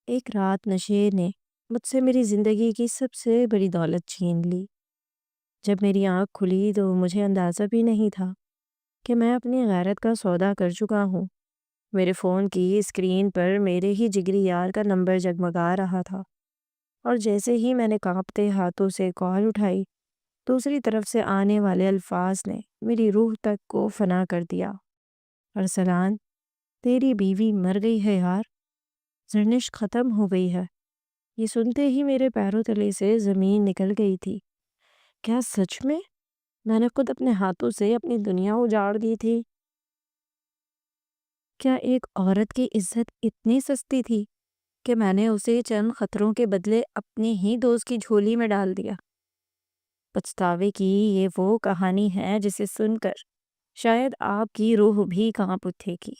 ایک رات نشے نے مجھ سے میری زندگی کی سب سے بڑی دولت چھین لی۔ جب میری آنکھ کھلی تو مجھے اندازہ بھی نہیں تھا کہ میں اپنی غیرت کا سودا کر چکا ہوں۔ میرے فون کی اسکرین پر میرے ہی جگری یار کا نمبر جگمگا رہا تھا، اور جیسے ہی میں نے کانپتے ہاتھوں سے کال اٹھائی، دوسری طرف سے آنے والے الفاظ نے میری روح تک کو فنا کر دیا۔ ارسلان، تیری بیوی مر گئی ہے یار، زرنش ختم ہو گئی ہے۔ یہ سنتے ہی میرے پیروں تلے سے زمین نکل گئی تھی۔ کیا سچ میں؟ میں نے خود اپنے ہاتھوں سے اپنی دنیا اجاڑ دی تھی؟ کیا ایک عورت کی عزت اتنی سستی تھی کہ میں نے اسے چند خطروں کے بدلے اپنی ہی دوست کی جھولی میں ڈال دیا؟ پچھتاوے کی یہ وہ کہانی ہے جسے سن کر شاید آپ کی روح بھی کانپ اٹھے گی۔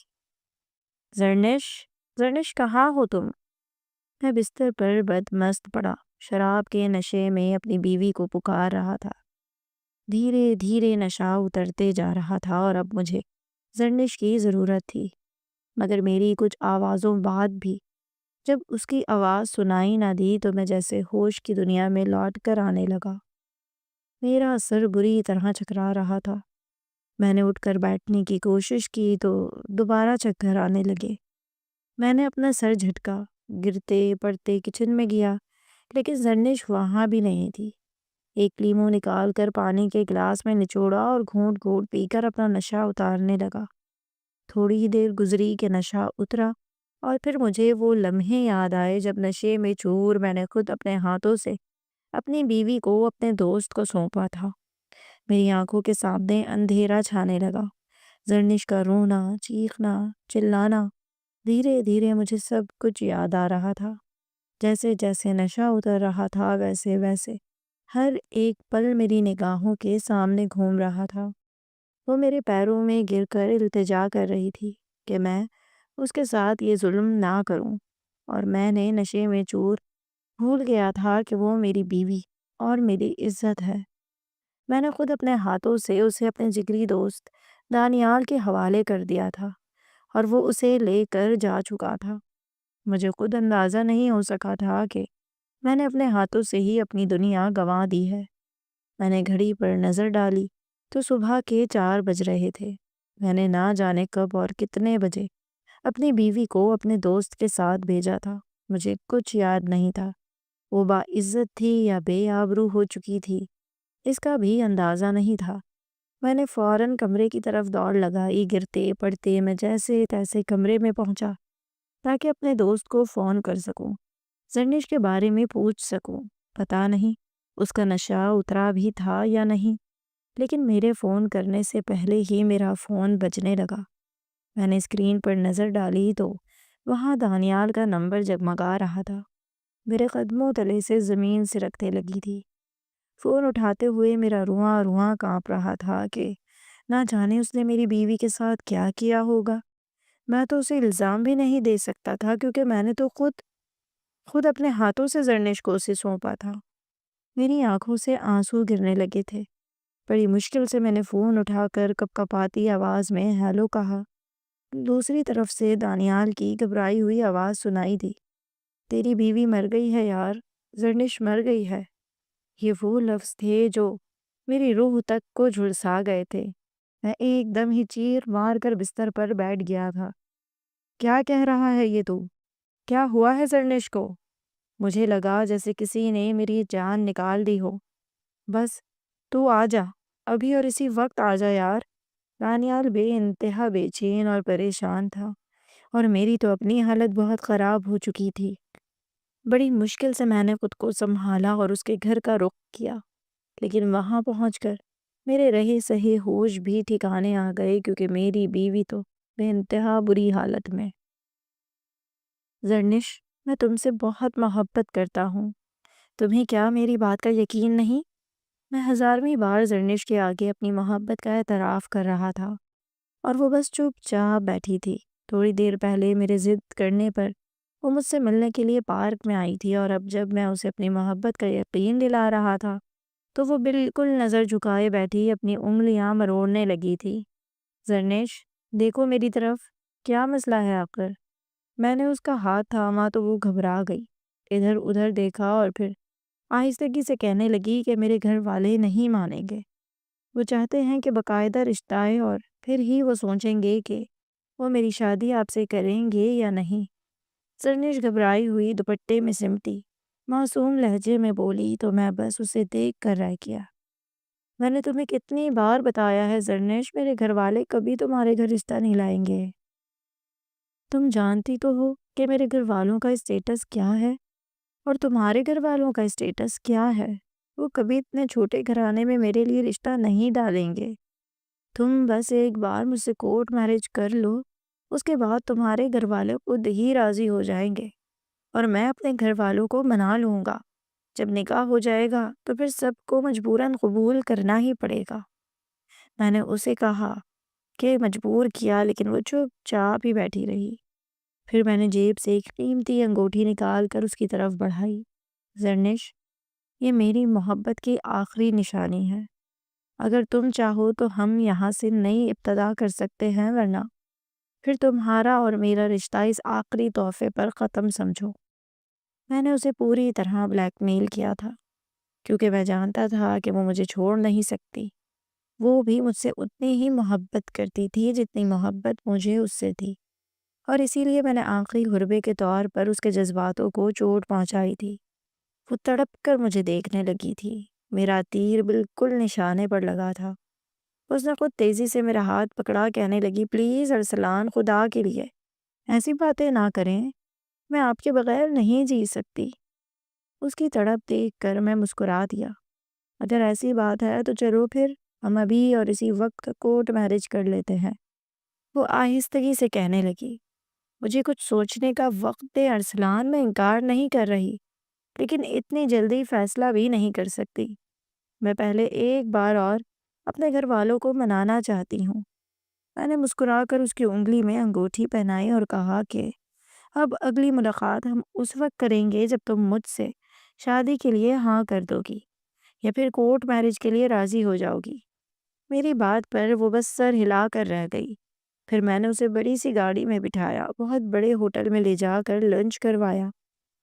زرنش، زرنش کہاں ہو تم؟ میں بستر پر بدمست پڑا شراب کے نشے میں اپنی بیوی کو پکار رہا تھا۔ دھیرے دھیرے نشہ اترتے جا رہا تھا اور اب مجھے زرنش کی ضرورت تھی، مگر میری کچھ آوازوں بعد بھی جب اس کی آواز سنائی نہ دی تو میں جیسے ہوش کی دنیا میں لوٹ کر آنے لگا۔ میرا سر بری طرح چکرا رہا تھا۔ میں نے اٹھ کر بیٹھنے کی کوشش کی تو دوبارہ چکر آنے لگے۔ میں نے اپنا سر جھٹکا، گرتے پڑتے کچن میں گیا، لیکن زرنش وہاں بھی نہیں تھی۔ ایک لیمو نکال کر پانی کے گلاس میں نچوڑا اور گھونٹ گھونٹ پی کر اپنا نشہ اتارنے لگا۔ تھوڑی ہی دیر گزری کہ نشہ اترا، اور پھر مجھے وہ لمحے یاد آئے جب نشے میں چور میں نے خود اپنے ہاتھوں سے اپنی بیوی کو اپنے دوست کو سونپا تھا۔ میری آنکھوں کے سامنے اندھیرا چھانے لگا۔ زرنش کا رونا، چیخنا، چلانا، دھیرے دھیرے مجھے سب کچھ یاد آ رہا تھا۔ جیسے جیسے نشہ اتر رہا تھا ویسے ویسے ہر ایک پل میری نگاہوں کے سامنے گھوم رہا تھا۔ وہ میرے پیروں میں گر کر التجا کر رہی تھی کہ میں اس کے ساتھ یہ ظلم نہ کروں، اور میں نے نشے میں چور بھول گیا تھا کہ وہ میری بیوی اور میری عزت ہے۔ میں نے خود اپنے ہاتھوں سے اسے اپنے جگری دوست دانیال کے حوالے کر دیا تھا، اور وہ اسے لے کر جا چکا تھا۔ مجھے خود اندازہ نہیں ہو سکا تھا کہ میں نے اپنے ہاتھوں سے ہی اپنی دنیا گنوا دی ہے۔ میں نے گھڑی پر نظر ڈالی تو صبح کے 4 بج رہے تھے۔ میں نے نہ جانے کب اور کتنے بجے اپنی بیوی کو اپنے دوست کے ساتھ بھیجا تھا۔ مجھے کچھ یاد نہیں تھا۔ وہ باعزت تھی یا بے آبرو ہو چکی تھی، اس کا بھی اندازہ نہیں تھا۔ میں نے فوراً کمرے کی طرف دوڑ لگائی۔ گرتے پڑتے میں جیسے تیسے کمرے میں پہنچا تاکہ اپنے دوست کو فون کر سکوں، زرنش کے بارے میں پوچھ سکوں۔ پتہ نہیں اس کا نشہ اترا بھی تھا یا نہیں، لیکن میرے فون کرنے سے پہلے ہی میرا فون بجنے لگا۔ میں نے اسکرین پر نظر ڈالی تو وہاں دانیال کا نمبر جگمگا رہا تھا۔ میرے قدموں تلے سے زمین سرکنے لگی تھی۔ فون اٹھاتے ہوئے میرا رواں رواں کانپ رہا تھا کہ نہ جانے اس نے میری بیوی کے ساتھ کیا کیا ہوگا۔ میں تو اسے الزام بھی نہیں دے سکتا تھا کیونکہ میں نے تو خود اپنے ہاتھوں سے زرنش کو اسے سونپا تھا۔ میری آنکھوں سے آنسو گرنے لگے تھے۔ بڑی مشکل سے میں نے فون اٹھا کر کپکپاتی آواز میں ہیلو کہا۔ دوسری طرف سے دانیال کی گھبرائی ہوئی آواز سنائی دی۔ تیری بیوی مر گئی ہے یار، زرنش مر گئی ہے۔ یہ وہ لفظ تھے جو میری روح تک کو جھلسا گئے تھے۔ میں ایک دم ہی چیر مار کر بستر پر بیٹھ گیا تھا۔ کیا کہہ رہا ہے یہ تو؟ کیا ہوا ہے زرنش کو؟ مجھے لگا جیسے کسی نے میری جان نکال دی ہو۔ بس تو آ جا، ابھی اور اسی وقت آ جا یار۔ دانیال بے انتہا بے چین اور پریشان تھا، اور میری تو اپنی حالت بہت خراب ہو چکی تھی۔ بڑی مشکل سے میں نے خود کو سنبھالا اور اس کے گھر کا رخ کیا، لیکن وہاں پہنچ کر میرے رہے سہے ہوش بھی ٹھکانے آ گئے کیونکہ میری بیوی تو بے انتہا بری حالت میں۔ زرنش، میں تم سے بہت محبت کرتا ہوں، تمہیں کیا میری بات کا یقین نہیں؟ میں 1000ویں بار زرنش کے آگے اپنی محبت کا اعتراف کر رہا تھا، اور وہ بس چپ چاپ بیٹھی تھی۔ تھوڑی دیر پہلے میرے ضد کرنے پر وہ مجھ سے ملنے کے لیے پارک میں آئی تھی، اور اب جب میں اسے اپنی محبت کا یقین دلا رہا تھا تو وہ بالکل نظر جھکائے بیٹھی اپنی انگلیاں مروڑنے لگی تھی۔ زرنش، دیکھو میری طرف، کیا مسئلہ ہے آخر؟ میں نے اس کا ہاتھ تھاما تو وہ گھبرا گئی، ادھر ادھر دیکھا اور پھر آہستگی سے کہنے لگی کہ میرے گھر والے نہیں مانیں گے۔ وہ چاہتے ہیں کہ باقاعدہ رشتہ ہے اور پھر ہی وہ سوچیں گے کہ وہ میری شادی آپ سے کریں گے یا نہیں۔ سرنش گھبرائی ہوئی دوپٹے میں سمٹی، معصوم لہجے میں بولی تو میں بس اسے دیکھ کر رہ گیا۔ میں نے تمہیں کتنی بار بتایا ہے زرنش، میرے گھر والے کبھی تمہارے گھر رشتہ نہیں لائیں گے۔ تم جانتی تو ہو کہ میرے گھر والوں کا اسٹیٹس کیا ہے اور تمہارے گھر والوں کا اسٹیٹس کیا ہے۔ وہ کبھی اتنے چھوٹے گھرانے میں میرے لیے رشتہ نہیں ڈالیں گے۔ تم بس ایک بار مجھ سے کورٹ میرج کر لو، اس کے بعد تمہارے گھر والے خود ہی راضی ہو جائیں گے اور میں اپنے گھر والوں کو منا لوں گا۔ جب نکاح ہو جائے گا تو پھر سب کو مجبوراً قبول کرنا ہی پڑے گا۔ میں نے اسے کہا کہ مجبور کیا، لیکن وہ چپ چاپ ہی بیٹھی رہی۔ پھر میں نے جیب سے ایک قیمتی انگوٹھی نکال کر اس کی طرف بڑھائی۔ زرنش، یہ میری محبت کی آخری نشانی ہے۔ اگر تم چاہو تو ہم یہاں سے نئی ابتدا کر سکتے ہیں، ورنہ پھر تمہارا اور میرا رشتہ اس آخری تحفے پر ختم سمجھو۔ میں نے اسے پوری طرح بلیک میل کیا تھا، کیونکہ میں جانتا تھا کہ وہ مجھے چھوڑ نہیں سکتی۔ وہ بھی مجھ سے اتنی ہی محبت کرتی تھی جتنی محبت مجھے اس سے تھی، اور اسی لیے میں نے آخری حربے کے طور پر اس کے جذباتوں کو چوٹ پہنچائی تھی۔ وہ تڑپ کر مجھے دیکھنے لگی تھی، میرا تیر بالکل نشانے پر لگا تھا۔ اس نے خود تیزی سے میرا ہاتھ پکڑا، کہنے لگی، پلیز ارسلان، خدا کے لیے ایسی باتیں نہ کریں، میں آپ کے بغیر نہیں جی سکتی۔ اس کی تڑپ دیکھ کر میں مسکرا دیا۔ اگر ایسی بات ہے تو چلو پھر ہم ابھی اور اسی وقت کورٹ میرج کر لیتے ہیں۔ وہ آہستگی سے کہنے لگی، مجھے کچھ سوچنے کا وقت دے ارسلان، میں انکار نہیں کر رہی، لیکن اتنی جلدی فیصلہ بھی نہیں کر سکتی۔ میں پہلے ایک بار اور اپنے گھر والوں کو منانا چاہتی ہوں۔ میں نے مسکرا کر اس کی انگلی میں انگوٹھی پہنائی اور کہا کہ اب اگلی ملاقات ہم اس وقت کریں گے جب تم مجھ سے شادی کے لیے ہاں کر دو گی یا پھر کورٹ میرج کے لیے راضی ہو جاؤ گی۔ میری بات پر وہ بس سر ہلا کر رہ گئی۔ پھر میں نے اسے بڑی سی گاڑی میں بٹھایا، بہت بڑے ہوٹل میں لے جا کر لنچ کروایا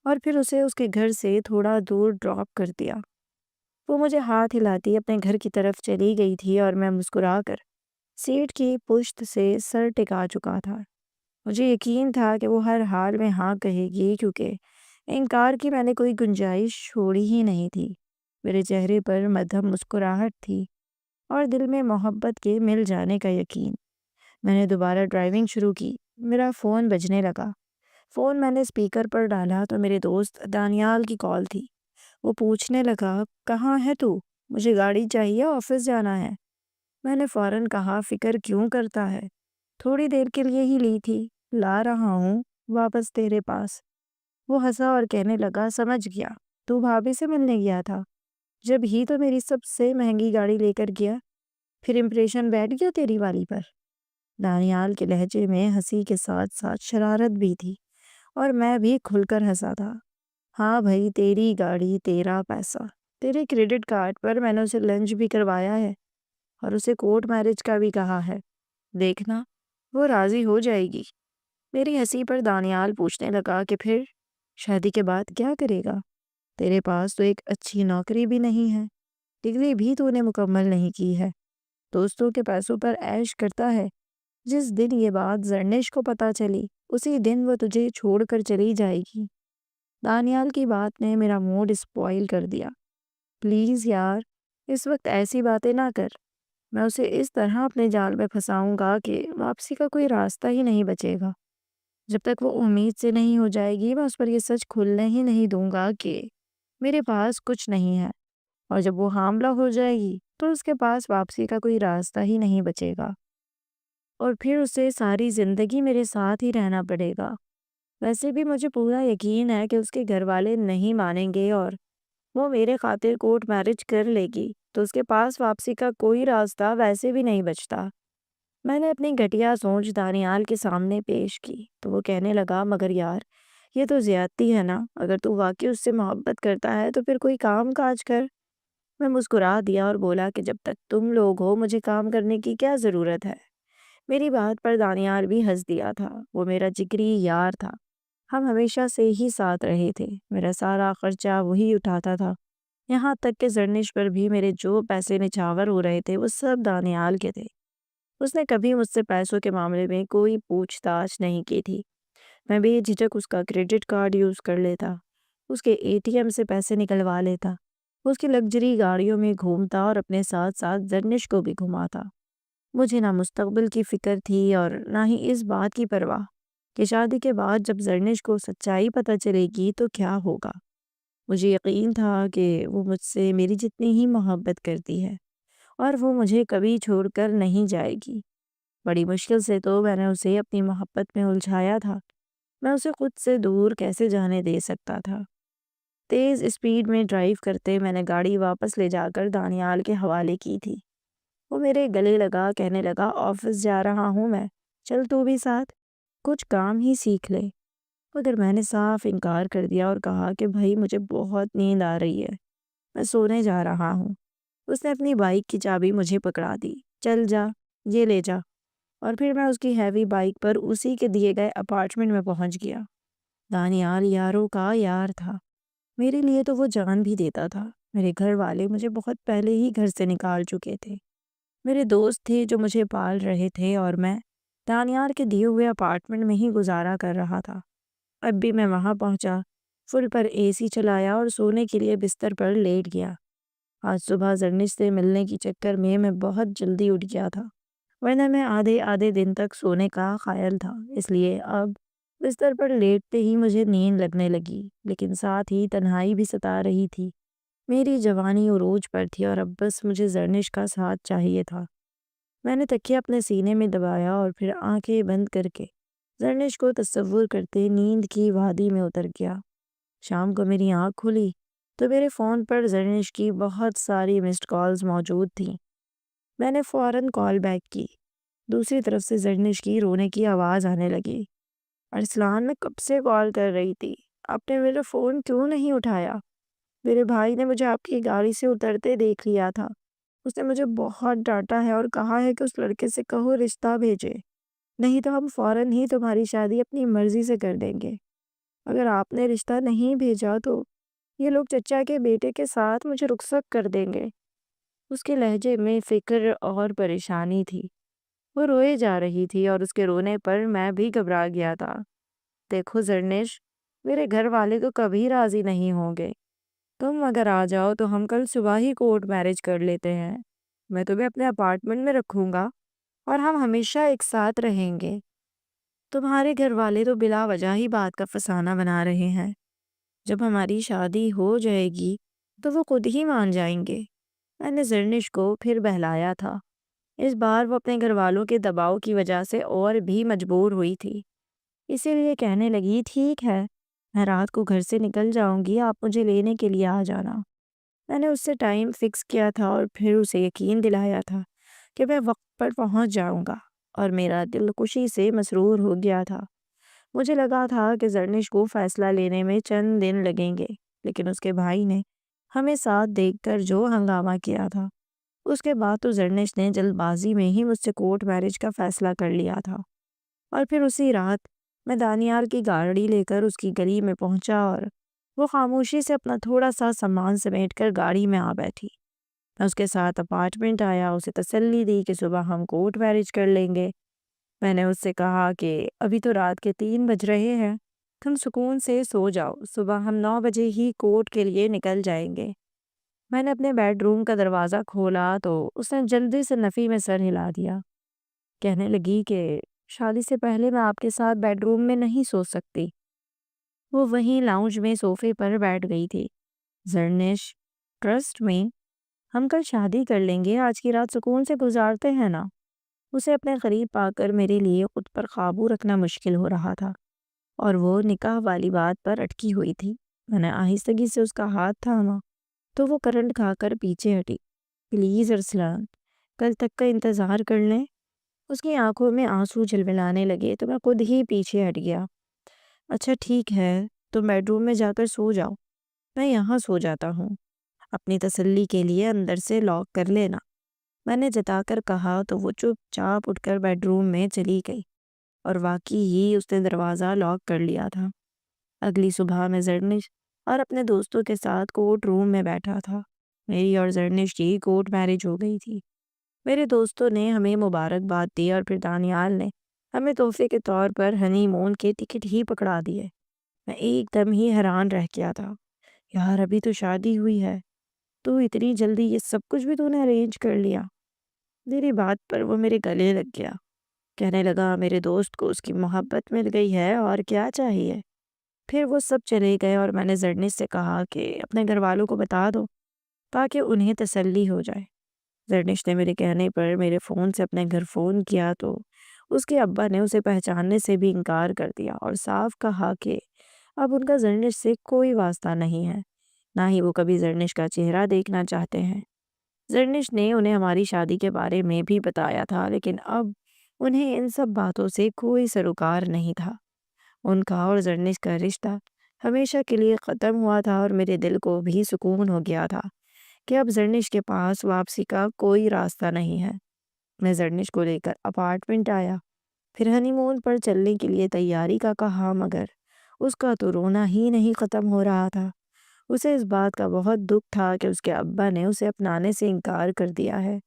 اور پھر اسے اس کے گھر سے تھوڑا دور ڈراپ کر دیا۔ وہ مجھے ہاتھ ہلاتی اپنے گھر کی طرف چلی گئی تھی اور میں مسکرا کر سیٹ کی پشت سے سر ٹکا چکا تھا۔ مجھے یقین تھا کہ وہ ہر حال میں ہاں کہے گی، کیونکہ انکار کی میں نے کوئی گنجائش چھوڑی ہی نہیں تھی۔ میرے چہرے پر مدھم مسکراہٹ تھی اور دل میں محبت کے مل جانے کا یقین۔ میں نے دوبارہ ڈرائیونگ شروع کی۔ میرا فون بجنے لگا۔ فون میں نے اسپیکر پر ڈالا تو میرے دوست دانیال کی کال تھی۔ وہ پوچھنے لگا، کہاں ہے تو؟ مجھے گاڑی چاہیے، آفس جانا ہے۔ میں نے فوراً کہا، فکر کیوں کرتا ہے، تھوڑی دیر کے لیے ہی لی تھی، لا رہا ہوں واپس تیرے پاس۔ وہ ہنسا اور کہنے لگا، سمجھ گیا، تو بھابھی سے ملنے گیا تھا؟ جب ہی تو میری سب سے مہنگی گاڑی لے کر گیا، پھر امپریشن بیٹھ گیا تیری والی پر؟ دانیال کے لہجے میں ہنسی کے ساتھ ساتھ شرارت بھی تھی اور میں بھی کھل کر ہنسا تھا۔ ہاں بھائی، تیری گاڑی، تیرا پیسہ، تیرے کریڈٹ کارڈ پر میں نے اسے لنچ بھی کروایا ہے اور اسے کورٹ میرج کا بھی کہا ہے۔ دیکھنا، وہ راضی ہو جائے گی۔ میری ہنسی پر دانیال پوچھنے لگا کہ پھر شادی کے بعد کیا کرے گا؟ تیرے پاس تو ایک اچھی نوکری بھی نہیں ہے، ڈگری بھی تو نے مکمل نہیں کی ہے، دوستوں کے پیسوں پر عیش کرتا ہے۔ جس دن یہ بات زرنش کو پتہ چلی، اسی دن وہ تجھے چھوڑ کر چلی جائے گی۔ دانیال کی بات نے میرا موڈ اسپوائل کر دیا۔ پلیز یار، اس وقت ایسی باتیں نہ کر۔ میں اسے اس طرح اپنے جال میں پھنساؤں گا کہ واپسی کا کوئی راستہ ہی نہیں بچے گا۔ جب تک وہ امید سے نہیں ہو جائے گی، میں اس پر یہ سچ کھلنے ہی نہیں دوں گا کہ میرے پاس کچھ نہیں ہے، اور جب وہ حاملہ ہو جائے گی تو اس کے پاس واپسی کا کوئی راستہ ہی نہیں بچے گا، اور پھر اسے ساری زندگی میرے ساتھ ہی رہنا پڑے گا۔ ویسے بھی مجھے پورا یقین ہے کہ اس کے گھر والے نہیں مانیں گے اور وہ میرے خاطر کورٹ میرج کر لے گی تو اس کے پاس واپسی کا کوئی راستہ ویسے بھی نہیں بچتا۔ میں نے اپنی گھٹیا سوچ دانیال کے سامنے پیش کی تو وہ کہنے لگا، مگر یار، یہ تو زیادتی ہے نا، اگر تو واقعی اس سے محبت کرتا ہے تو پھر کوئی کام کاج کر۔ میں مسکرا دیا اور بولا کہ جب تک تم لوگ ہو، مجھے کام کرنے کی کیا ضرورت ہے؟ میری بات پر دانیال بھی ہنس دیا تھا۔ وہ میرا جگری یار تھا، ہم ہمیشہ سے ہی ساتھ رہے تھے، میرا سارا خرچہ وہی اٹھاتا تھا، یہاں تک کہ زرنش پر بھی میرے جو پیسے نچھاور ہو رہے تھے وہ سب دانیال کے تھے۔ اس نے کبھی مجھ سے پیسوں کے معاملے میں کوئی پوچھ تاچھ نہیں کی تھی۔ میں بے جھجک اس کا کریڈٹ کارڈ یوز کر لیتا، اس کے اے ٹی ایم سے پیسے نکلوا لیتا، اس کی لگژری گاڑیوں میں گھومتا اور اپنے ساتھ ساتھ زرنش کو بھی گھماتا۔ مجھے نہ مستقبل کی فکر تھی اور نہ ہی اس بات کی پرواہ کہ شادی کے بعد جب زرنش کو سچائی پتہ چلے گی تو کیا ہوگا۔ مجھے یقین تھا کہ وہ مجھ سے میری جتنی ہی محبت کرتی ہے اور وہ مجھے کبھی چھوڑ کر نہیں جائے گی۔ بڑی مشکل سے تو میں نے اسے اپنی محبت میں الجھایا تھا، میں اسے خود سے دور کیسے جانے دے سکتا تھا۔ تیز اسپیڈ میں ڈرائیو کرتے میں نے گاڑی واپس لے جا کر دانیال کے حوالے کی تھی۔ وہ میرے گلے لگا کہنے لگا، آفس جا رہا ہوں میں، چل تو بھی ساتھ، کچھ کام ہی سیکھ لے۔ مگر میں نے صاف انکار کر دیا اور کہا کہ بھائی مجھے بہت نیند آ رہی ہے، میں سونے جا رہا ہوں۔ اس نے اپنی بائک کی چابی مجھے پکڑا دی، چل جا، یہ لے جا، اور پھر میں اس کی ہیوی بائک پر اسی کے دیے گئے اپارٹمنٹ میں پہنچ گیا۔ دانیال یاروں کا یار تھا، میرے لیے تو وہ جان بھی دیتا تھا۔ میرے گھر والے مجھے بہت پہلے ہی گھر سے نکال چکے تھے، میرے دوست تھے جو مجھے پال رہے تھے اور میں دانیال کے دیے ہوئے اپارٹمنٹ میں ہی گزارا کر رہا تھا۔ اب بھی میں وہاں پہنچا، فل پر اے سی چلایا اور سونے کے لیے بستر پر لیٹ گیا۔ آج صبح زرنش سے ملنے کی چکر میں بہت جلدی اٹھ گیا تھا، ورنہ میں آدھے دن تک سونے کا قائل تھا۔ اس لیے اب بستر پر لیٹتے ہی مجھے نیند لگنے لگی، لیکن ساتھ ہی تنہائی بھی ستا رہی تھی۔ میری جوانی عروج پر تھی اور اب بس مجھے زرنش کا ساتھ چاہیے تھا۔ میں نے تکیہ اپنے سینے میں دبایا اور پھر آنکھیں بند کر کے زرنش کو تصور کرتے نیند کی وادی میں اتر گیا۔ شام کو میری آنکھ کھلی تو میرے فون پر زرنش کی بہت ساری مسڈ کالز موجود تھیں۔ میں نے فوراً کال بیک کی۔ دوسری طرف سے زرنش کی رونے کی آواز آنے لگی۔ ارسلان، میں کب سے کال کر رہی تھی، آپ نے میرا فون کیوں نہیں اٹھایا؟ میرے بھائی نے مجھے آپ کی گاڑی سے اترتے دیکھ لیا تھا، اس نے مجھے بہت ڈانٹا ہے اور کہا ہے کہ اس لڑکے سے کہو رشتہ بھیجے، نہیں تو ہم فوراً ہی تمہاری شادی اپنی مرضی سے کر دیں گے۔ اگر آپ نے رشتہ نہیں بھیجا تو یہ لوگ چچا کے بیٹے کے ساتھ مجھے رخصت کر دیں گے۔ اس کے لہجے میں فکر اور پریشانی تھی، وہ روئے جا رہی تھی اور اس کے رونے پر میں بھی گھبرا گیا تھا۔ دیکھو زرنش، میرے گھر والے تو کبھی راضی نہیں ہوں گے، تم اگر آ جاؤ تو ہم کل صبح ہی کورٹ میرج کر لیتے ہیں، میں تمہیں اپنے اپارٹمنٹ میں رکھوں گا اور ہم ہمیشہ ایک ساتھ رہیں گے۔ تمہارے گھر والے تو بلا وجہ ہی بات کا فسانہ بنا رہے ہیں، جب ہماری شادی ہو جائے گی تو وہ خود ہی مان جائیں گے۔ میں نے زرنش کو پھر بہلایا تھا، اس بار وہ اپنے گھر والوں کے دباؤ کی وجہ سے اور بھی مجبور ہوئی تھی، اسی لیے کہنے لگی، ٹھیک ہے، میں رات کو گھر سے نکل جاؤں گی، آپ مجھے لینے کے لیے آ جانا۔ میں نے اس سے ٹائم فکس کیا تھا اور پھر اسے یقین دلایا تھا کہ میں وقت پر پہنچ جاؤں گا، اور میرا دل خوشی سے مسرور ہو گیا تھا۔ مجھے لگا تھا کہ زرنش کو فیصلہ لینے میں چند دن لگیں گے، لیکن اس کے بھائی نے ہمیں ساتھ دیکھ کر جو ہنگامہ کیا تھا، اس کے بعد تو زرنش نے جلد بازی میں ہی مجھ سے کورٹ میرج کا فیصلہ کر لیا تھا۔ اور پھر اسی رات میں دانیال کی گاڑی لے کر اس کی گلی میں پہنچا اور وہ خاموشی سے اپنا تھوڑا سا سامان سمیٹ کر گاڑی میں آ بیٹھی۔ میں اس کے ساتھ اپارٹمنٹ آیا، اسے تسلی دی کہ صبح ہم کورٹ میرج کر لیں گے۔ میں نے اس سے کہا کہ ابھی تو رات کے 3 بج رہے ہیں، تم سکون سے سو جاؤ، صبح ہم 9 بجے ہی کورٹ کے لیے نکل جائیں گے۔ میں نے اپنے بیڈ روم کا دروازہ کھولا تو اس نے جلدی سے نفی میں سر ہلا دیا، کہنے لگی کہ شادی سے پہلے میں آپ کے ساتھ بیڈ روم میں نہیں سو سکتی۔ وہ وہیں لاؤنج میں صوفے پر بیٹھ گئی تھی۔ زرنش، ٹرسٹ میں، ہم کل شادی کر لیں گے، آج کی رات سکون سے گزارتے ہیں نا۔ اسے اپنے قریب پا کر میرے لیے خود پر قابو رکھنا مشکل ہو رہا تھا اور وہ نکاح والی بات پر اٹکی ہوئی تھی۔ میں نے آہستگی سے اس کا ہاتھ تھاما تو وہ کرنٹ کھا کر پیچھے ہٹی۔ پلیز ارسلان، کل تک کا انتظار کر لیں۔ اس کی آنکھوں میں آنسو جھلملانے لگے تو میں خود ہی پیچھے ہٹ گیا۔ اچھا ٹھیک ہے، تم بیڈ روم میں جا کر سو جاؤ، میں یہاں سو جاتا ہوں، اپنی تسلی کے لیے اندر سے لاک کر لینا۔ میں نے جتا کر کہا تو وہ چپ چاپ اٹھ کر بیڈ روم میں چلی گئی، اور واقعی ہی اس نے دروازہ لاک کر لیا تھا۔ اگلی صبح میں زرنش اور اپنے دوستوں کے ساتھ کورٹ روم میں بیٹھا تھا۔ میری اور زرنش کی کورٹ میرج ہو گئی تھی۔ میرے دوستوں نے ہمیں مبارکباد دی اور پھر دانیال نے ہمیں تحفے کے طور پر ہنی مون کے ٹکٹ ہی پکڑا دیے۔ میں ایک دم ہی حیران رہ گیا تھا۔ یار ابھی تو شادی ہوئی ہے، تو اتنی جلدی یہ سب کچھ بھی تو نے ارینج کر لیا؟ میری بات پر وہ میرے گلے لگ گیا، کہنے لگا میرے دوست کو اس کی محبت مل گئی ہے اور کیا چاہیے۔ پھر وہ سب چلے گئے اور میں نے زرنش سے کہا کہ اپنے گھر والوں کو بتا دو تاکہ انہیں تسلی ہو جائے۔ زرنش نے میرے کہنے پر میرے فون سے اپنے گھر فون کیا تو اس کے ابا نے اسے پہچاننے سے بھی انکار کر دیا اور صاف کہا کہ اب ان کا زرنش سے کوئی واسطہ نہیں ہے، نہ ہی وہ کبھی زرنش کا چہرہ دیکھنا چاہتے ہیں۔ زرنش نے انہیں ہماری شادی کے بارے میں بھی بتایا تھا، لیکن اب انہیں ان سب باتوں سے کوئی سروکار نہیں تھا۔ ان کا اور زرنش کا رشتہ ہمیشہ کے لیے ختم ہوا تھا، اور میرے دل کو بھی سکون ہو گیا تھا کہ اب زرنش کے پاس واپسی کا کوئی راستہ نہیں ہے۔ میں زرنش کو لے کر اپارٹمنٹ آیا، پھر ہنی مون پر چلنے کے لیے تیاری کا کہا، مگر اس کا تو رونا ہی نہیں ختم ہو رہا تھا۔ اسے اس بات کا بہت دکھ تھا کہ اس کے ابا نے اسے اپنانے سے انکار کر دیا ہے،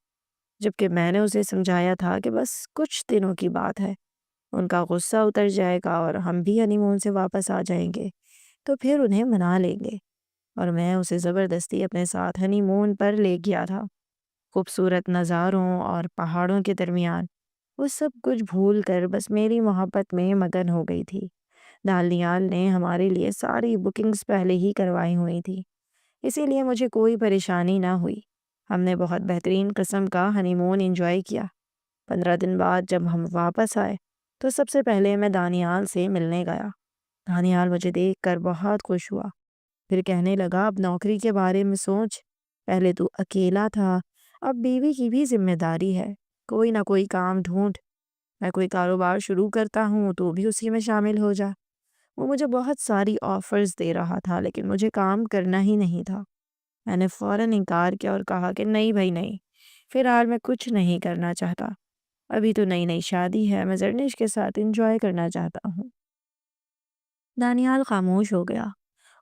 جبکہ میں نے اسے سمجھایا تھا کہ بس کچھ دنوں کی بات ہے، ان کا غصہ اتر جائے گا اور ہم بھی ہنی مون سے واپس آ جائیں گے تو پھر انہیں منا لیں گے۔ اور میں اسے زبردستی اپنے ساتھ ہنی مون پر لے گیا تھا۔ خوبصورت نظاروں اور پہاڑوں کے درمیان وہ سب کچھ بھول کر بس میری محبت میں مگن ہو گئی تھی۔ دانیال نے ہمارے لیے ساری بکنگز پہلے ہی کروائی ہوئی تھی، اسی لیے مجھے کوئی پریشانی نہ ہوئی۔ ہم نے بہت بہترین قسم کا ہنی مون انجوائے کیا۔ 15 دن بعد جب ہم واپس آئے تو سب سے پہلے میں دانیال سے ملنے گیا۔ دانیال مجھے دیکھ کر بہت خوش ہوا، پھر کہنے لگا اب نوکری کے بارے میں سوچ، پہلے تو اکیلا تھا، اب بیوی کی بھی ذمہ داری ہے، کوئی نہ کوئی کام ڈھونڈ، میں کوئی کاروبار شروع کرتا ہوں تو بھی اسی میں شامل ہو جا۔ وہ مجھے بہت ساری آفرز دے رہا تھا، لیکن مجھے کام کرنا ہی نہیں تھا۔ میں نے فوراً انکار کیا اور کہا کہ نہیں بھائی نہیں، فی الحال میں کچھ نہیں کرنا چاہتا، ابھی تو نئی نئی شادی ہے، میں زرنش کے ساتھ انجوائے کرنا چاہتا ہوں۔ دانیال خاموش ہو گیا۔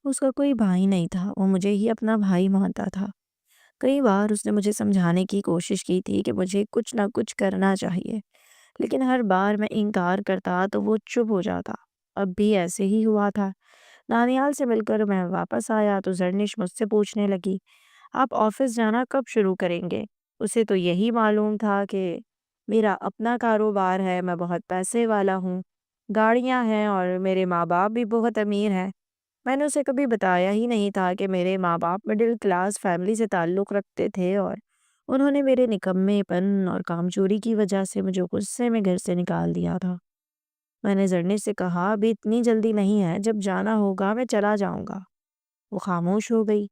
اس کا کوئی بھائی نہیں تھا، وہ مجھے ہی اپنا بھائی مانتا تھا۔ کئی بار اس نے مجھے سمجھانے کی کوشش کی تھی کہ مجھے کچھ نہ کچھ کرنا چاہیے، لیکن ہر بار میں انکار کرتا تو وہ چپ ہو جاتا۔ اب بھی ایسے ہی ہوا تھا۔ دانیال سے مل کر میں واپس آیا تو زرنش مجھ سے پوچھنے لگی آپ آفس جانا کب شروع کریں گے؟ اسے تو یہی معلوم تھا کہ میرا اپنا کاروبار ہے، میں بہت پیسے والا ہوں، گاڑیاں ہیں اور میرے ماں باپ بھی بہت امیر ہیں۔ میں نے اسے کبھی بتایا ہی نہیں تھا کہ میرے ماں باپ مڈل کلاس فیملی سے تعلق رکھتے تھے، اور انہوں نے میرے نکمے پن اور کام چوری کی وجہ سے مجھے غصے میں گھر سے نکال دیا تھا۔ میں نے زرنش سے کہا ابھی اتنی جلدی نہیں ہے، جب جانا ہوگا میں چلا جاؤں گا۔ وہ خاموش ہو گئی،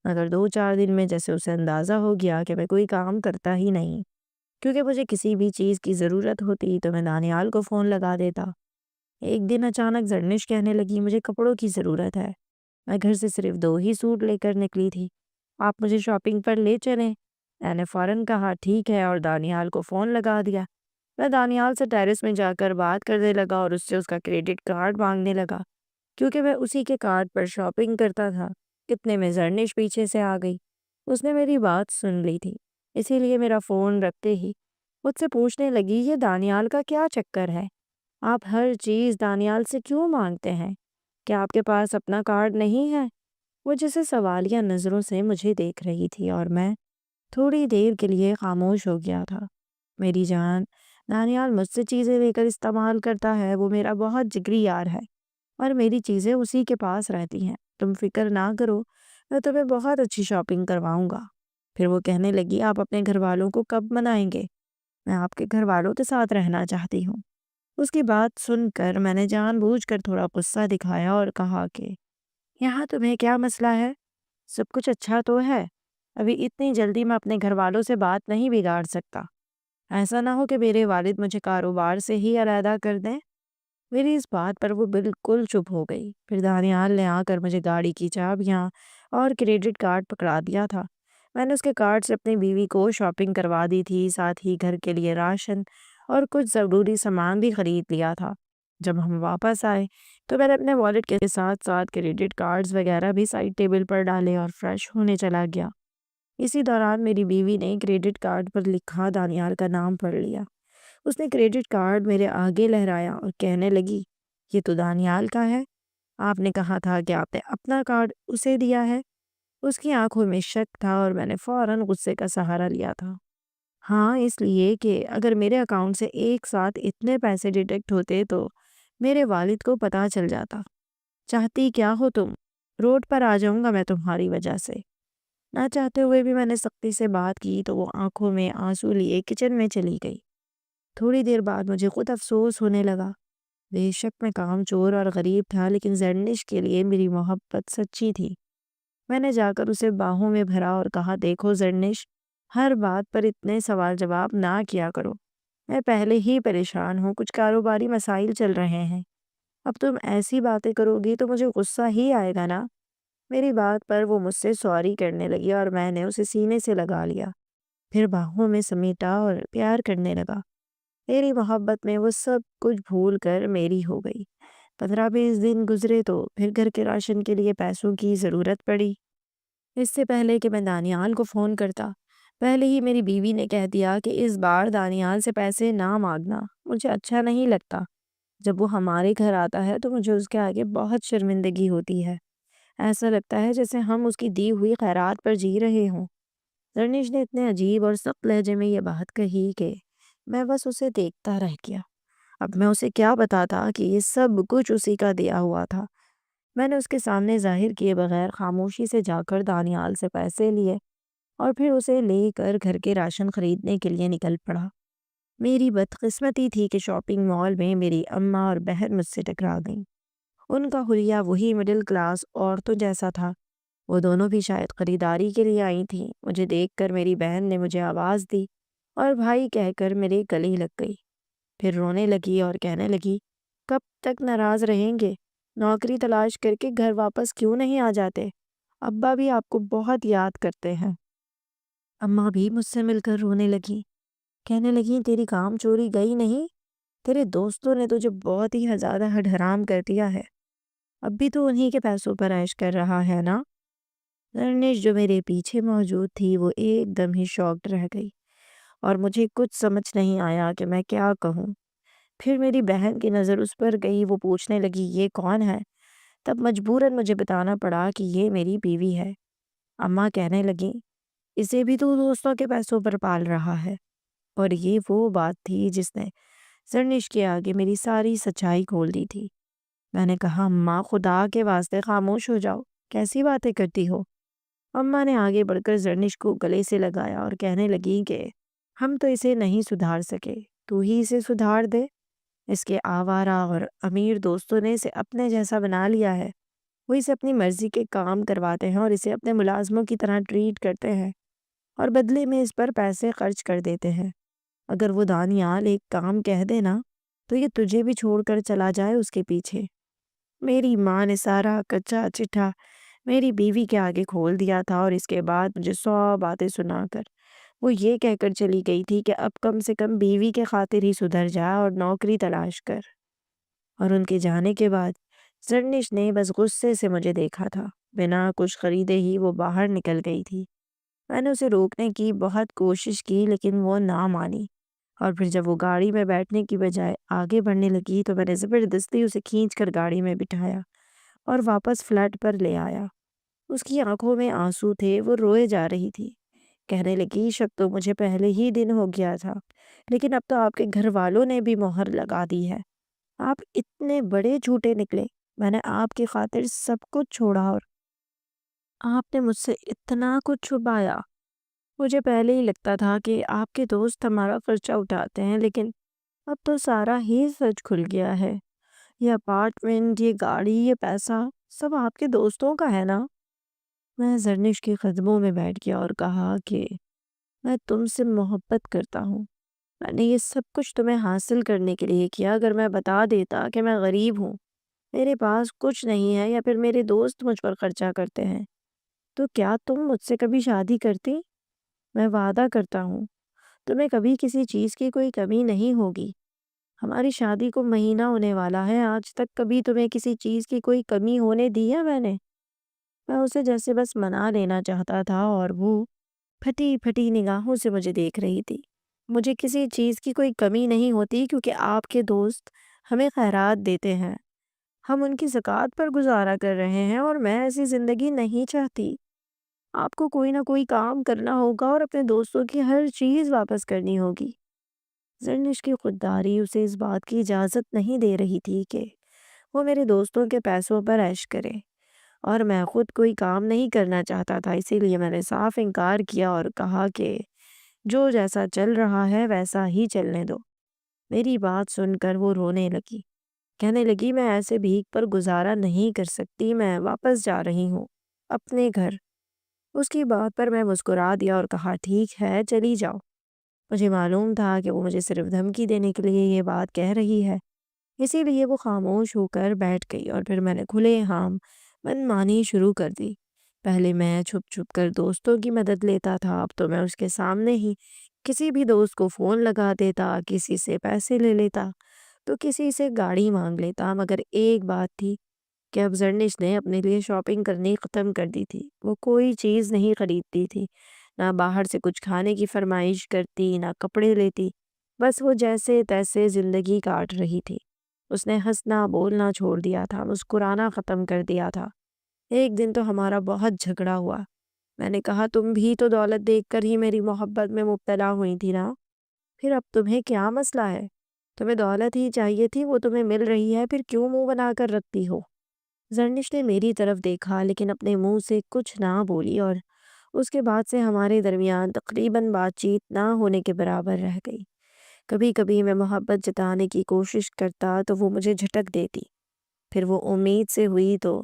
مگر 2-4 دن میں جیسے اسے اندازہ ہو گیا کہ میں کوئی کام کرتا ہی نہیں، کیونکہ مجھے کسی بھی چیز کی ضرورت ہوتی تو میں دانیال کو فون لگا دیتا۔ ایک دن اچانک زرنش کہنے لگی مجھے کپڑوں کی ضرورت ہے، میں گھر سے صرف 2 ہی سوٹ لے کر نکلی تھی، آپ مجھے شاپنگ پر لے چلیں؟ میں نے فوراً کہا ٹھیک ہے اور دانیال کو فون لگا دیا۔ میں دانیال سے ٹیرس میں جا کر بات کرنے لگا اور اس سے اس کا کریڈٹ کارڈ مانگنے لگا، کیونکہ میں اسی کے کارڈ پر شاپنگ کرتا تھا۔ اتنے میں زرنش پیچھے سے آ گئی، اس نے میری بات سن لی تھی، اسی لیے میرا فون رکھتے ہی مجھ سے پوچھنے لگی یہ دانیال کا کیا چکر ہے؟ آپ ہر چیز دانیال سے کیوں مانگتے ہیں؟ کیا آپ کے پاس اپنا کارڈ نہیں ہے؟ وہ جیسے سوالیہ نظروں سے مجھے دیکھ رہی تھی اور میں تھوڑی دیر کے لیے خاموش ہو گیا تھا۔ میری جان، دانیال مجھ سے چیزیں لے کر استعمال کرتا ہے، وہ میرا بہت جگری یار ہے اور میری چیزیں اسی کے پاس رہتی ہیں، تم فکر نہ کرو، میں تمہیں بہت اچھی شاپنگ کرواؤں گا۔ پھر وہ کہنے لگی آپ اپنے گھر والوں کو کب منائیں گے؟ میں آپ کے گھر والوں کے ساتھ رہنا چاہتی ہوں۔ اس کی بات سن کر میں نے جان بوجھ کر تھوڑا غصہ دکھایا اور کہا کہ یہاں تمہیں کیا مسئلہ ہے؟ سب کچھ اچھا تو ہے، ابھی اتنی جلدی میں اپنے گھر والوں سے بات نہیں بگاڑ سکتا، ایسا نہ ہو کہ میرے والد مجھے کاروبار سے ہی علیحدہ کر دیں۔ میری اس بات پر وہ بالکل چپ ہو گئی۔ پھر دانیال نے آ کر مجھے گاڑی کی چابیاں اور کریڈٹ کارڈ پکڑا دیا تھا۔ میں نے اس کے کارڈ سے اپنی بیوی کو شاپنگ کروا دی تھی، ساتھ ہی گھر کے لیے راشن اور کچھ ضروری سامان بھی خرید لیا تھا۔ جب ہم واپس آئے تو میں نے اپنے والٹ کے ساتھ ساتھ کریڈٹ کارڈز وغیرہ بھی سائڈ ٹیبل پر ڈالے اور فریش ہونے چلا گیا۔ اسی دوران میری بیوی نے کریڈٹ کارڈ پر لکھا دانیال کا نام پڑھ لیا۔ اس نے کریڈٹ کارڈ میرے آگے لہرایا اور کہنے لگی، یہ تو دانیال کا ہے، آپ نے کہا تھا کہ آپ نے اپنا کارڈ اسے دیا ہے۔ اس کی آنکھوں میں شک تھا اور میں نے فوراً غصے کا سہارا لیا تھا۔ ہاں، اس لیے کہ اگر میرے اکاؤنٹ سے ایک ساتھ اتنے پیسے ڈیڈکٹ ہوتے تو میرے والد کو پتہ چل جاتا۔ چاہتی کیا ہو تم؟ روڈ پر آ جاؤں گا میں تمہاری وجہ سے۔ نہ چاہتے ہوئے بھی میں نے سختی سے بات کی تو وہ آنکھوں میں آنسو لیے کچن میں چلی گئی۔ تھوڑی دیر بعد مجھے خود افسوس ہونے لگا۔ بے شک میں کام چور اور غریب تھا، لیکن زرنش کے لیے میری محبت سچی تھی۔ میں نے جا کر اسے باہوں میں بھرا اور کہا، دیکھو زرنش، ہر بات پر اتنے سوال جواب نہ کیا کرو۔ میں پہلے ہی پریشان ہوں، کچھ کاروباری مسائل چل رہے ہیں۔ اب تم ایسی باتیں کرو گی تو مجھے غصہ ہی آئے گا نا۔ میری بات پر وہ مجھ سے سوری کرنے لگی اور میں نے اسے سینے سے لگا لیا، پھر باہوں میں سمیٹا اور پیار کرنے لگا۔ میری محبت میں وہ سب کچھ بھول کر میری ہو گئی۔ 15-20 دن گزرے تو پھر گھر کے راشن کے لیے پیسوں کی ضرورت پڑی۔ اس سے پہلے کہ میں دانیال کو فون کرتا، پہلے ہی میری بیوی نے کہہ دیا کہ اس بار دانیال سے پیسے نہ مانگنا، مجھے اچھا نہیں لگتا۔ جب وہ ہمارے گھر آتا ہے تو مجھے اس کے آگے بہت شرمندگی ہوتی ہے۔ ایسا لگتا ہے جیسے ہم اس کی دی ہوئی خیرات پر جی رہے ہوں۔ زرنش نے اتنے عجیب اور سخت لہجے میں یہ بات کہی کہ میں بس اسے دیکھتا رہ گیا۔ اب میں اسے کیا بتاتا کہ یہ سب کچھ اسی کا دیا ہوا تھا۔ میں نے اس کے سامنے ظاہر کیے بغیر خاموشی سے جا کر دانیال سے پیسے لیے اور پھر اسے لے کر گھر کے راشن خریدنے کے لیے نکل پڑا۔ میری بدقسمتی تھی کہ شاپنگ مال میں میری اماں اور بہن مجھ سے ٹکرا گئیں۔ ان کا حلیہ وہی مڈل کلاس عورتوں جیسا تھا۔ وہ دونوں بھی شاید خریداری کے لیے آئی تھیں۔ مجھے دیکھ کر میری بہن نے مجھے آواز دی اور بھائی کہہ کر میرے گلے لگ گئی، پھر رونے لگی اور کہنے لگی، کب تک ناراض رہیں گے؟ نوکری تلاش کر کے گھر واپس کیوں نہیں آ جاتے؟ ابا بھی آپ کو بہت یاد کرتے ہیں۔ اماں بھی مجھ سے مل کر رونے لگی، کہنے لگی، تیری کام چوری گئی نہیں، تیرے دوستوں نے تجھے بہت ہی زیادہ حرام کر دیا ہے، اب بھی تو انہی کے پیسوں پر عیش کر رہا ہے نا۔ زرنش جو میرے پیچھے موجود تھی وہ ایک دم ہی شاکڈ رہ گئی اور مجھے کچھ سمجھ نہیں آیا کہ میں کیا کہوں۔ پھر میری بہن کی نظر اس پر گئی، وہ پوچھنے لگی، یہ کون ہے؟ تب مجبوراً مجھے بتانا پڑا کہ یہ میری بیوی ہے۔ اماں کہنے لگیں، اسے بھی تو دوستوں کے پیسوں پر پال رہا ہے۔ اور یہ وہ بات تھی جس نے زرنش کے آگے میری ساری سچائی کھول دی تھی۔ میں نے کہا، اماں خدا کے واسطے خاموش ہو جاؤ، کیسی باتیں کرتی ہو؟ اماں نے آگے بڑھ کر زرنش کو گلے سے لگایا اور کہنے لگی کہ ہم تو اسے نہیں سدھار سکے، تو ہی اسے سدھار دے۔ اس کے آوارہ اور امیر دوستوں نے اسے اپنے جیسا بنا لیا ہے۔ وہ اسے اپنی مرضی کے کام کرواتے ہیں اور اسے اپنے ملازموں کی طرح ٹریٹ کرتے ہیں اور بدلے میں اس پر پیسے خرچ کر دیتے ہیں۔ اگر وہ دانیال ایک کام کہہ دے نا تو یہ تجھے بھی چھوڑ کر چلا جائے اس کے پیچھے۔ میری ماں نے سارا کچا چٹھا میری بیوی کے آگے کھول دیا تھا اور اس کے بعد مجھے 100 باتیں سنا کر وہ یہ کہہ کر چلی گئی تھی کہ اب کم سے کم بیوی کے خاطر ہی سدھر جا اور نوکری تلاش کر۔ اور ان کے جانے کے بعد زرنش نے بس غصے سے مجھے دیکھا تھا، بنا کچھ خریدے ہی وہ باہر نکل گئی تھی۔ میں نے اسے روکنے کی بہت کوشش کی لیکن وہ نہ مانی، اور پھر جب وہ گاڑی میں بیٹھنے کی بجائے آگے بڑھنے لگی تو میں نے زبردستی اسے کھینچ کر گاڑی میں بٹھایا اور واپس فلیٹ پر لے آیا۔ اس کی آنکھوں میں آنسو تھے، وہ روئے جا رہی تھی، کہنے لگی، شک تو مجھے پہلے ہی دن ہو گیا تھا، لیکن اب تو آپ کے گھر والوں نے بھی مہر لگا دی ہے۔ آپ اتنے بڑے جھوٹے نکلے، میں نے آپ کی خاطر سب کچھ چھوڑا اور آپ نے مجھ سے اتنا کچھ چھپایا۔ مجھے پہلے ہی لگتا تھا کہ آپ کے دوست ہمارا خرچہ اٹھاتے ہیں، لیکن اب تو سارا ہی سچ کھل گیا ہے۔ یہ اپارٹمنٹ، یہ گاڑی، یہ پیسہ سب آپ کے دوستوں کا ہے نا۔ میں زرنش کے قدموں میں بیٹھ گیا اور کہا کہ میں تم سے محبت کرتا ہوں۔ میں نے یہ سب کچھ تمہیں حاصل کرنے کے لیے کیا۔ اگر میں بتا دیتا کہ میں غریب ہوں، میرے پاس کچھ نہیں ہے، یا پھر میرے دوست مجھ پر خرچہ کرتے ہیں، تو کیا تم مجھ سے کبھی شادی کرتی؟ میں وعدہ کرتا ہوں تمہیں کبھی کسی چیز کی کوئی کمی نہیں ہوگی۔ ہماری شادی کو مہینہ ہونے والا ہے، آج تک کبھی تمہیں کسی چیز کی کوئی کمی ہونے دی ہے میں نے؟ میں اسے جیسے بس منا لینا چاہتا تھا اور وہ پھٹی پھٹی نگاہوں سے مجھے دیکھ رہی تھی۔ مجھے کسی چیز کی کوئی کمی نہیں ہوتی کیونکہ آپ کے دوست ہمیں خیرات دیتے ہیں، ہم ان کی زکوٰۃ پر گزارا کر رہے ہیں، اور میں ایسی زندگی نہیں چاہتی۔ آپ کو کوئی نہ کوئی کام کرنا ہوگا اور اپنے دوستوں کی ہر چیز واپس کرنی ہوگی۔ زرنش کی خودداری اسے اس بات کی اجازت نہیں دے رہی تھی کہ وہ میرے دوستوں کے پیسوں پر عیش کرے، اور میں خود کوئی کام نہیں کرنا چاہتا تھا، اسی لیے میں نے صاف انکار کیا اور کہا کہ جو جیسا چل رہا ہے ویسا ہی چلنے دو۔ میری بات سن کر وہ رونے لگی، کہنے لگی میں ایسے بھیک پر گزارا نہیں کر سکتی، میں واپس جا رہی ہوں اپنے گھر۔ اس کی بات پر میں مسکرا دیا اور کہا ٹھیک ہے چلی جاؤ۔ مجھے معلوم تھا کہ وہ مجھے صرف دھمکی دینے کے لیے یہ بات کہہ رہی ہے، اسی لیے وہ خاموش ہو کر بیٹھ گئی اور پھر میں نے کھلے عام من مانی شروع کر دی۔ پہلے میں چھپ چھپ کر دوستوں کی مدد لیتا تھا، اب تو میں اس کے سامنے ہی کسی بھی دوست کو فون لگا دیتا، کسی سے پیسے لے لیتا تو کسی سے گاڑی مانگ لیتا۔ مگر ایک بات تھی کہ اب زرنش نے اپنے لیے شاپنگ کرنی ختم کر دی تھی۔ وہ کوئی چیز نہیں خریدتی تھی، نہ باہر سے کچھ کھانے کی فرمائش کرتی، نہ کپڑے لیتی، بس وہ جیسے تیسے زندگی کاٹ رہی تھی۔ اس نے ہنسنا بولنا چھوڑ دیا تھا، مسکرانا ختم کر دیا تھا۔ ایک دن تو ہمارا بہت جھگڑا ہوا۔ میں نے کہا تم بھی تو دولت دیکھ کر ہی میری محبت میں مبتلا ہوئی تھی نا، پھر اب تمہیں کیا مسئلہ ہے؟ تمہیں دولت ہی چاہیے تھی، وہ تمہیں مل رہی ہے، پھر کیوں منہ بنا کر رکھتی ہو؟ زرنش نے میری طرف دیکھا لیکن اپنے منہ سے کچھ نہ بولی، اور اس کے بعد سے ہمارے درمیان تقریباً بات چیت نہ ہونے کے برابر رہ گئی۔ کبھی کبھی میں محبت جتانے کی کوشش کرتا تو وہ مجھے جھٹک دیتی، پھر وہ امید سے ہوئی تو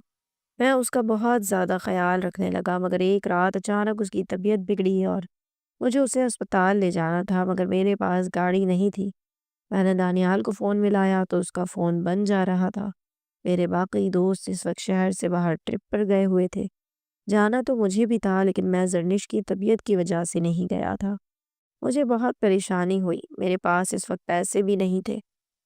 میں اس کا بہت زیادہ خیال رکھنے لگا۔ مگر ایک رات اچانک اس کی طبیعت بگڑی اور مجھے اسے اسپتال لے جانا تھا، مگر میرے پاس گاڑی نہیں تھی۔ میں نے دانیال کو فون ملایا تو اس کا فون بند جا رہا تھا۔ میرے باقی دوست اس وقت شہر سے باہر ٹرپ پر گئے ہوئے تھے۔ جانا تو مجھے بھی تھا لیکن میں زرنش کی طبیعت کی وجہ سے نہیں گیا تھا۔ مجھے بہت پریشانی ہوئی، میرے پاس اس وقت پیسے بھی نہیں تھے۔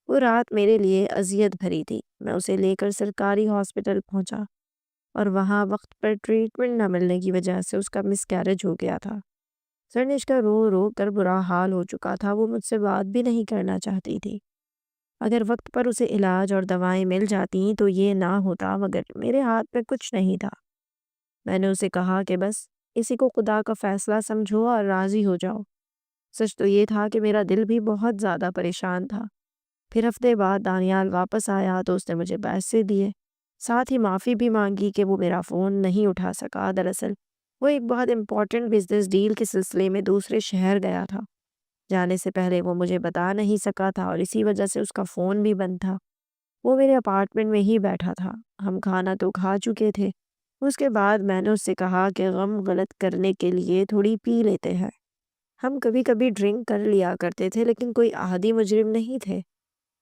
وہ رات میرے لیے اذیت بھری تھی۔ میں اسے لے کر سرکاری ہاسپٹل پہنچا اور وہاں وقت پر ٹریٹمنٹ نہ ملنے کی وجہ سے اس کا مس کیریج ہو گیا تھا۔ زرنش کا رو رو کر برا حال ہو چکا تھا، وہ مجھ سے بات بھی نہیں کرنا چاہتی تھی۔ اگر وقت پر اسے علاج اور دوائیں مل جاتی تو یہ نہ ہوتا، مگر میرے ہاتھ میں کچھ نہیں تھا۔ میں نے اسے کہا کہ بس اسی کو خدا کا فیصلہ سمجھو اور راضی ہو جاؤ۔ سچ تو یہ تھا کہ میرا دل بھی بہت زیادہ پریشان تھا۔ پھر ہفتے بعد دانیال واپس آیا تو اس نے مجھے پیسے دیے، ساتھ ہی معافی بھی مانگی کہ وہ میرا فون نہیں اٹھا سکا۔ دراصل وہ ایک بہت امپورٹنٹ بزنس ڈیل کے سلسلے میں دوسرے شہر گیا تھا۔ جانے سے پہلے وہ مجھے بتا نہیں سکا تھا اور اسی وجہ سے اس کا فون بھی بند تھا۔ وہ میرے اپارٹمنٹ میں ہی بیٹھا تھا، ہم کھانا تو کھا چکے تھے۔ اس کے بعد میں نے اس سے کہا کہ غم غلط کرنے کے لیے تھوڑی پی لیتے ہیں۔ ہم کبھی کبھی ڈرنک کر لیا کرتے تھے لیکن کوئی عادی مجرم نہیں تھے۔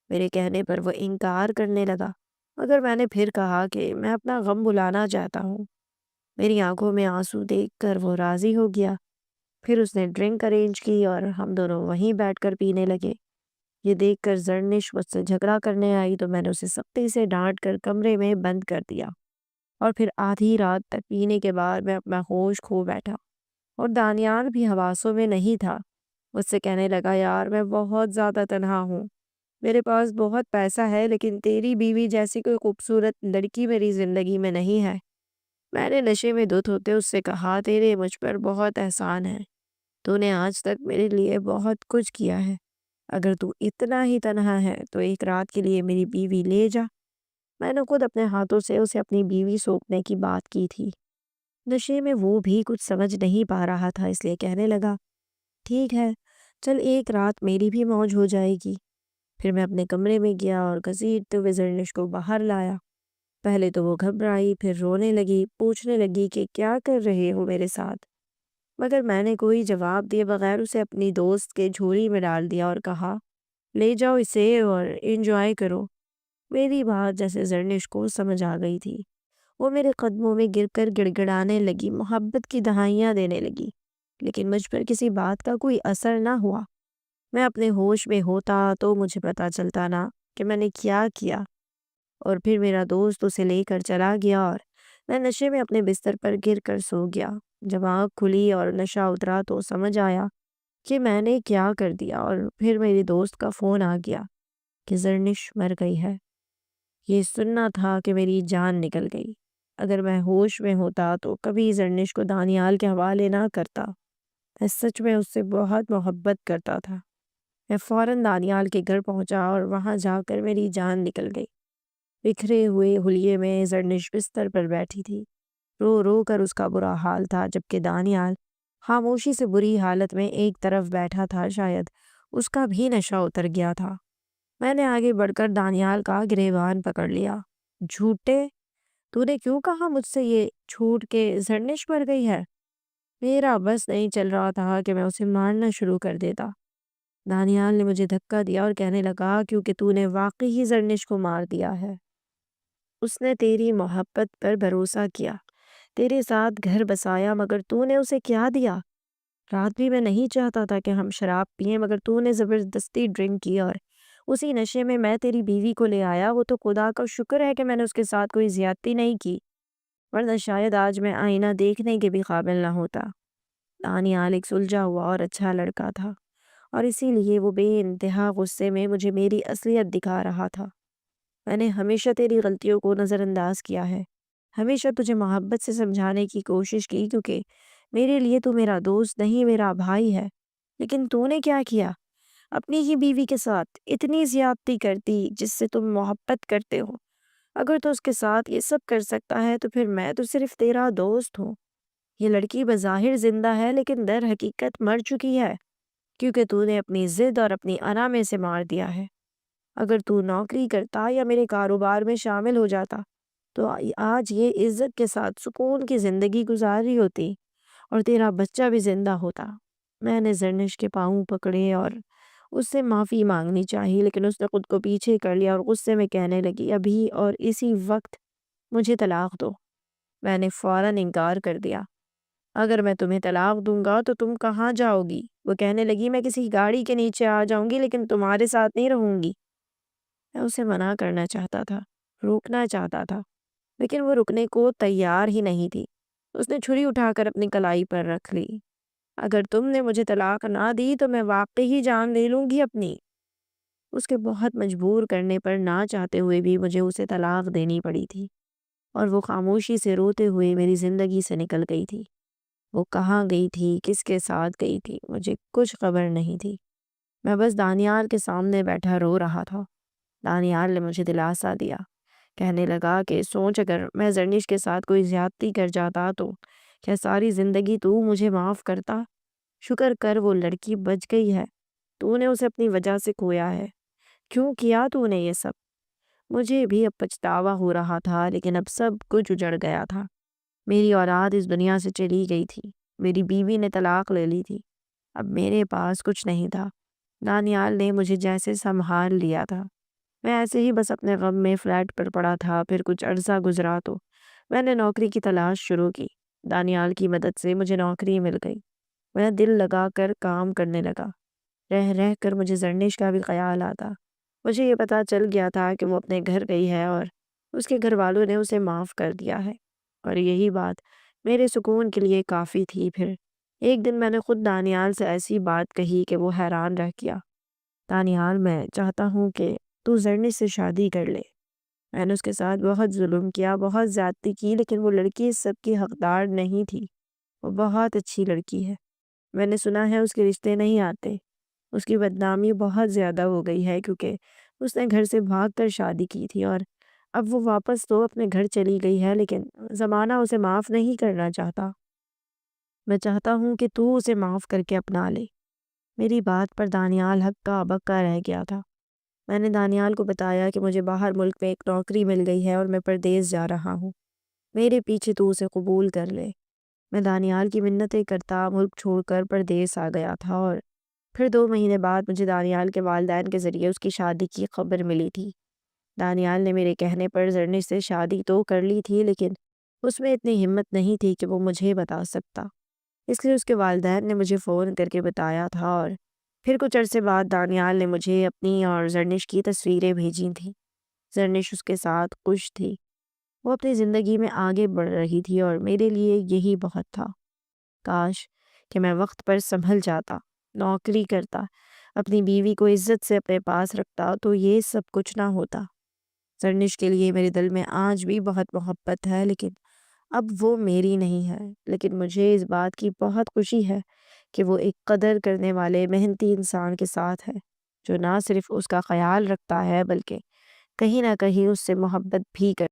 میرے کہنے پر وہ انکار کرنے لگا، مگر میں نے پھر کہا کہ میں اپنا غم بھلانا چاہتا ہوں۔ میری آنکھوں میں آنسو دیکھ کر وہ راضی ہو گیا۔ پھر اس نے ڈرنک ارینج کی اور ہم دونوں وہیں بیٹھ کر پینے لگے۔ یہ دیکھ کر زرنش مجھ سے جھگڑا کرنے آئی تو میں نے اسے سختی سے ڈانٹ کر کمرے میں بند کر دیا، اور پھر آدھی رات تک پینے کے بعد میں اپنا ہوش کھو بیٹھا، اور دانیال بھی حواسوں میں نہیں تھا۔ مجھ سے کہنے لگا یار میں بہت زیادہ تنہا ہوں، میرے پاس بہت پیسہ ہے لیکن تیری بیوی جیسی کوئی خوبصورت لڑکی میری زندگی میں نہیں ہے۔ میں نے نشے میں دھت ہوتے اس سے کہا تیرے مجھ پر بہت احسان ہے، تو نے آج تک میرے لیے بہت کچھ کیا ہے، اگر تو اتنا ہی تنہا ہے تو ایک رات کے لیے میری بیوی لے جا۔ میں نے خود اپنے ہاتھوں سے اسے اپنی بیوی سونپنے کی بات کی تھی۔ نشے میں وہ بھی کچھ سمجھ نہیں پا رہا تھا، اس لیے کہنے لگا ٹھیک ہے چل ایک رات میری بھی موج ہو جائے گی۔ پھر میں اپنے کمرے میں گیا اور گھسیٹتے ہوئے زرنش کو باہر لایا۔ پہلے تو وہ گھبرائی، پھر رونے لگی، پوچھنے لگی کہ کیا کر رہے ہو میرے ساتھ، مگر میں نے کوئی جواب دیے بغیر اسے اپنی دوست کے جھولی میں ڈال دیا اور کہا لے جاؤ اسے اور انجوائے کرو۔ میری بات جیسے زرنش کو سمجھ آ گئی تھی، وہ میرے قدموں میں گر کر گڑ گڑانے لگی، محبت کی دہائیاں دینے لگی، لیکن مجھ پر کسی بات کا کوئی اثر نہ ہوا۔ میں اپنے ہوش میں ہوتا تو مجھے پتہ چلتا نہ کہ میں نے کیا کیا، اور پھر میرا دوست اسے لے کر چلا گیا اور میں نشے میں اپنے بستر پر گر کر سو گیا۔ جب آنکھ کھلی اور نشہ اترا تو سمجھ آیا کہ میں نے کیا کر دیا، اور پھر میری دوست کا فون آ گیا کہ زرنش مر گئی ہے۔ یہ سننا تھا کہ میری جان نکل گئی۔ اگر میں ہوش میں ہوتا تو کبھی زرنش کو دانیال کے حوالے نہ کرتا۔ میں سچ میں اس سے بہت محبت کرتا تھا۔ میں فوراً دانیال کے گھر پہنچا اور وہاں جا کر میری جان نکل گئی۔ بکھرے ہوئے حلیے میں زرنش بستر پر بیٹھی تھی، رو رو کر اس کا برا حال تھا، جبکہ دانیال خاموشی سے بری حالت میں ایک طرف بیٹھا تھا، شاید اس کا بھی نشہ اتر گیا تھا۔ میں نے آگے بڑھ کر دانیال کا گریبان پکڑ لیا۔ جھوٹے، تو نے کیوں کہا مجھ سے یہ جھوٹ کہ زرنش مر گئی ہے؟ میرا بس نہیں چل رہا تھا کہ میں اسے مارنا شروع کر دیتا۔ دانیال نے مجھے دھکا دیا اور کہنے لگا، کیونکہ تو نے واقعی ہی زرنش کو مار دیا ہے۔ اس نے تیری محبت پر بھروسہ کیا، تیرے ساتھ گھر بسایا، مگر تو نے اسے کیا دیا؟ رات بھی میں نہیں چاہتا تھا کہ ہم شراب پئیں، مگر تو نے زبردستی ڈرنک کی، اور اسی نشے میں میں تیری بیوی کو لے آیا۔ وہ تو خدا کا شکر ہے کہ میں نے اس کے ساتھ کوئی زیادتی نہیں کی، ورنہ شاید آج میں آئینہ دیکھنے کے بھی قابل نہ ہوتا۔ دانیال ایک سلجھا ہوا اور اچھا لڑکا تھا، اور اسی لیے وہ بے انتہا غصے میں مجھے میری اصلیت دکھا رہا تھا۔ میں نے ہمیشہ تیری غلطیوں کو نظر انداز کیا ہے، ہمیشہ تجھے محبت سے سمجھانے کی کوشش کی، کیونکہ میرے لیے تو میرا دوست نہیں، میرا بھائی ہے۔ لیکن تو نے کیا کیا؟ اپنی ہی بیوی کے ساتھ اتنی زیادتی کرتی جس سے تم محبت کرتے ہو۔ اگر تو اس کے ساتھ یہ سب کر سکتا ہے تو پھر میں تو صرف تیرا دوست ہوں۔ یہ لڑکی بظاہر زندہ ہے لیکن در حقیقت مر چکی ہے، کیونکہ تو نے اپنی ضد اور اپنی انا میں سے مار دیا ہے۔ اگر تو نوکری کرتا یا میرے کاروبار میں شامل ہو جاتا تو آج یہ عزت کے ساتھ سکون کی زندگی گزاری ہوتی، اور تیرا بچہ بھی زندہ ہوتا۔ میں نے زرنش کے پاؤں پکڑے اور اس سے معافی مانگنی چاہی، لیکن اس نے خود کو پیچھے کر لیا اور غصے میں کہنے لگی، ابھی اور اسی وقت مجھے طلاق دو۔ میں نے فوراً انکار کر دیا۔ اگر میں تمہیں طلاق دوں گا تو تم کہاں جاؤ گی؟ وہ کہنے لگی، میں کسی گاڑی کے نیچے آ جاؤں گی، لیکن تمہارے ساتھ نہیں رہوں گی۔ میں اسے منع کرنا چاہتا تھا، روکنا چاہتا تھا، لیکن وہ رکنے کو تیار ہی نہیں تھی۔ اس نے چھری اٹھا کر اپنی کلائی پر رکھ لی۔ اگر تم نے مجھے طلاق نہ دی تو میں واقعی جان لے لوں گی اپنی۔ اس کے بہت مجبور کرنے پر نہ چاہتے ہوئے بھی مجھے اسے طلاق دینی پڑی تھی، اور وہ خاموشی سے روتے ہوئے میری زندگی سے نکل گئی تھی۔ وہ کہاں گئی تھی، کس کے ساتھ گئی تھی، مجھے کچھ خبر نہیں تھی۔ میں بس دانیال کے سامنے بیٹھا رو رہا تھا۔ دانیال نے مجھے دلاسا دیا، کہنے لگا کہ سوچ، اگر میں زرنش کے ساتھ کوئی زیادتی کر جاتا تو کیا ساری زندگی تو مجھے معاف کرتا؟ شکر کر وہ لڑکی بچ گئی ہے، تو نے اسے اپنی وجہ سے کھویا ہے۔ کیوں کیا تو نے یہ سب؟ مجھے بھی اب پچھتاوا ہو رہا تھا، لیکن اب سب کچھ اجڑ گیا تھا۔ میری اولاد اس دنیا سے چلی گئی تھی، میری بیوی نے طلاق لے لی تھی، اب میرے پاس کچھ نہیں تھا۔ دانیال نے مجھے جیسے سنبھال لیا تھا۔ میں ایسے ہی بس اپنے غم میں فلیٹ پر پڑا تھا۔ پھر کچھ عرصہ گزرا تو میں نے نوکری کی تلاش شروع کی۔ دانیال کی مدد سے مجھے نوکری مل گئی۔ میں دل لگا کر کام کرنے لگا۔ رہ رہ کر مجھے زرنش کا بھی خیال آتا۔ مجھے یہ پتہ چل گیا تھا کہ وہ اپنے گھر گئی ہے اور اس کے گھر والوں نے اسے معاف کر دیا ہے، اور یہی بات میرے سکون کے لیے کافی تھی۔ پھر ایک دن میں نے خود دانیال سے ایسی بات کہی کہ وہ حیران رہ گیا۔ دانیال، میں چاہتا ہوں کہ تو زرنش سے شادی کر لے۔ میں نے اس کے ساتھ بہت ظلم کیا، بہت زیادتی کی، لیکن وہ لڑکی اس سب کی حقدار نہیں تھی۔ وہ بہت اچھی لڑکی ہے۔ میں نے سنا ہے اس کے رشتے نہیں آتے۔ اس کی بدنامی بہت زیادہ ہو گئی ہے، کیونکہ اس نے گھر سے بھاگ کر شادی کی تھی، اور اب وہ واپس تو اپنے گھر چلی گئی ہے، لیکن زمانہ اسے معاف نہیں کرنا چاہتا۔ میں چاہتا ہوں کہ تو اسے معاف کر کے اپنا لے۔ میری بات پر دانیال ہکا بکا رہ گیا تھا۔ میں نے دانیال کو بتایا کہ مجھے باہر ملک میں ایک نوکری مل گئی ہے اور میں پردیس جا رہا ہوں، میرے پیچھے تو اسے قبول کر لے۔ میں دانیال کی منتیں کرتا ملک چھوڑ کر پردیس آ گیا تھا، اور پھر 2 مہینے بعد مجھے دانیال کے والدین کے ذریعے اس کی شادی کی خبر ملی تھی۔ دانیال نے میرے کہنے پر زرنش سے شادی تو کر لی تھی، لیکن اس میں اتنی ہمت نہیں تھی کہ وہ مجھے بتا سکتا، اس لیے اس کے والدین نے مجھے فون کر کے بتایا تھا، اور پھر کچھ عرصے بعد دانیال نے مجھے اپنی اور زرنش کی تصویریں بھیجی تھیں۔ زرنش اس کے ساتھ خوش تھی، وہ اپنی زندگی میں آگے بڑھ رہی تھی، اور میرے لیے یہی بہت تھا۔ کاش کہ میں وقت پر سنبھل جاتا، نوکری کرتا، اپنی بیوی کو عزت سے اپنے پاس رکھتا، تو یہ سب کچھ نہ ہوتا۔ زرنش کے لیے میرے دل میں آج بھی بہت محبت ہے، لیکن اب وہ میری نہیں ہے۔ لیکن مجھے اس بات کی بہت خوشی ہے کہ وہ ایک قدر کرنے والے محنتی انسان کے ساتھ ہے، جو نہ صرف اس کا خیال رکھتا ہے بلکہ کہیں نہ کہیں اس سے محبت بھی کرتا ہے۔